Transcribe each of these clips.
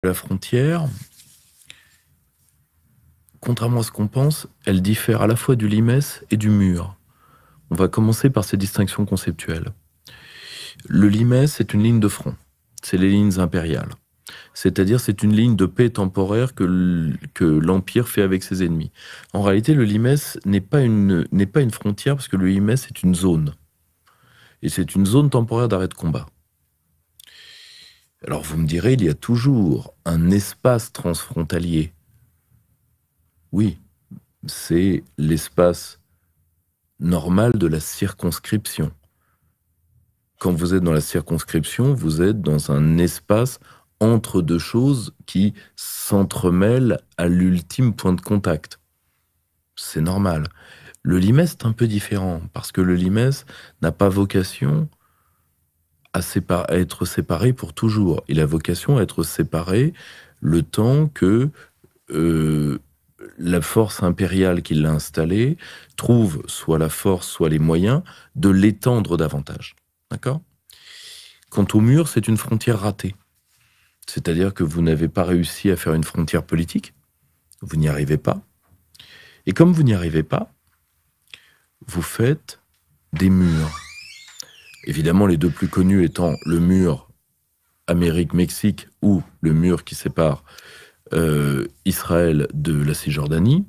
La frontière, contrairement à ce qu'on pense, elle diffère à la fois du limès et du mur. On va commencer par ces distinctions conceptuelles. Le limès est une ligne de front. C'est les lignes impériales. C'est-à-dire, c'est une ligne de paix temporaire que l'Empire fait avec ses ennemis. En réalité, le limès n'est pas une frontière, parce que le limès est une zone. Et c'est une zone temporaire d'arrêt de combat. Alors vous me direz, il y a toujours un espace transfrontalier. Oui, c'est l'espace normal de la circonscription. Quand vous êtes dans la circonscription, vous êtes dans un espace entre deux choses qui s'entremêlent à l'ultime point de contact. C'est normal. Le limès est un peu différent, parce que le limès n'a pas vocation à être séparé pour toujours. Il a vocation à être séparé le temps que la force impériale qui l'a installé trouve soit la force, soit les moyens de l'étendre davantage. D'accord ? Quant au mur, c'est une frontière ratée. C'est-à-dire que vous n'avez pas réussi à faire une frontière politique, vous n'y arrivez pas. Et comme vous n'y arrivez pas, vous faites des murs. Évidemment, les deux plus connus étant le mur Amérique-Mexique ou le mur qui sépare Israël de la Cisjordanie.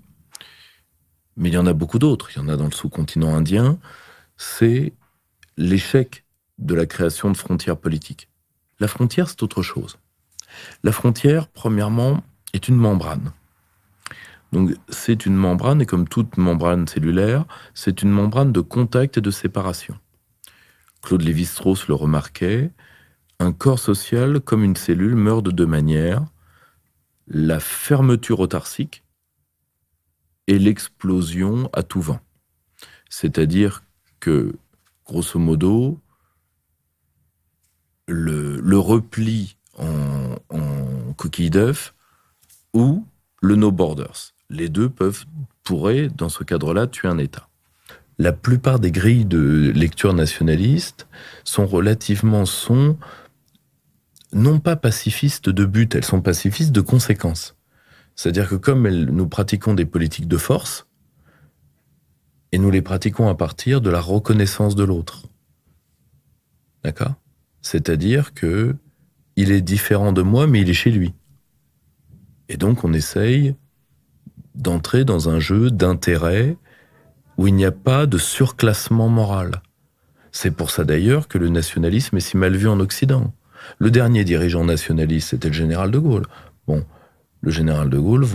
Mais il y en a beaucoup d'autres. Il y en a dans le sous-continent indien. C'est l'échec de la création de frontières politiques. La frontière, c'est autre chose. La frontière, premièrement, est une membrane. Donc, c'est une membrane, et comme toute membrane cellulaire, c'est une membrane de contact et de séparation. Claude Lévi-Strauss le remarquait, un corps social, comme une cellule, meurt de deux manières. La fermeture autarcique et l'explosion à tout vent. C'est-à-dire que, grosso modo, le repli en coquille d'œuf ou le no borders. Les deux pourraient, dans ce cadre-là, tuer un État. La plupart des grilles de lecture nationaliste sont non pas pacifistes de but, elles sont pacifistes de conséquence. C'est-à-dire que comme nous pratiquons des politiques de force, et nous les pratiquons à partir de la reconnaissance de l'autre. D'accord ? C'est-à-dire que il est différent de moi, mais il est chez lui. Et donc on essaye d'entrer dans un jeu d'intérêt où il n'y a pas de surclassement moral. C'est pour ça d'ailleurs que le nationalisme est si mal vu en Occident. Le dernier dirigeant nationaliste, c'était le général de Gaulle. Bon, le général de Gaulle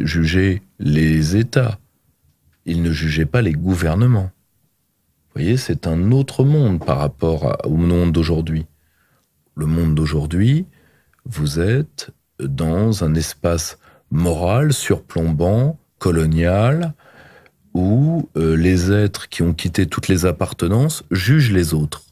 jugeait les États. Il ne jugeait pas les gouvernements. Vous voyez, c'est un autre monde par rapport au monde d'aujourd'hui. Le monde d'aujourd'hui, vous êtes dans un espace moral, surplombant, colonial, où les êtres qui ont quitté toutes les appartenances jugent les autres.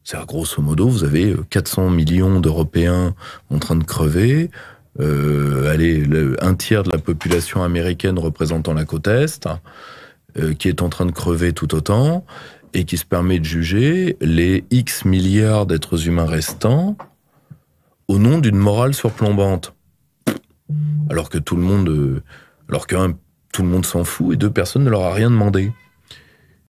C'est-à-dire, grosso modo, vous avez 400 millions d'Européens en train de crever, un tiers de la population américaine représentant la côte Est, qui est en train de crever tout autant, et qui se permet de juger les X milliards d'êtres humains restants au nom d'une morale surplombante. Alors que tout le monde s'en fout et deux personnes ne leur a rien demandé.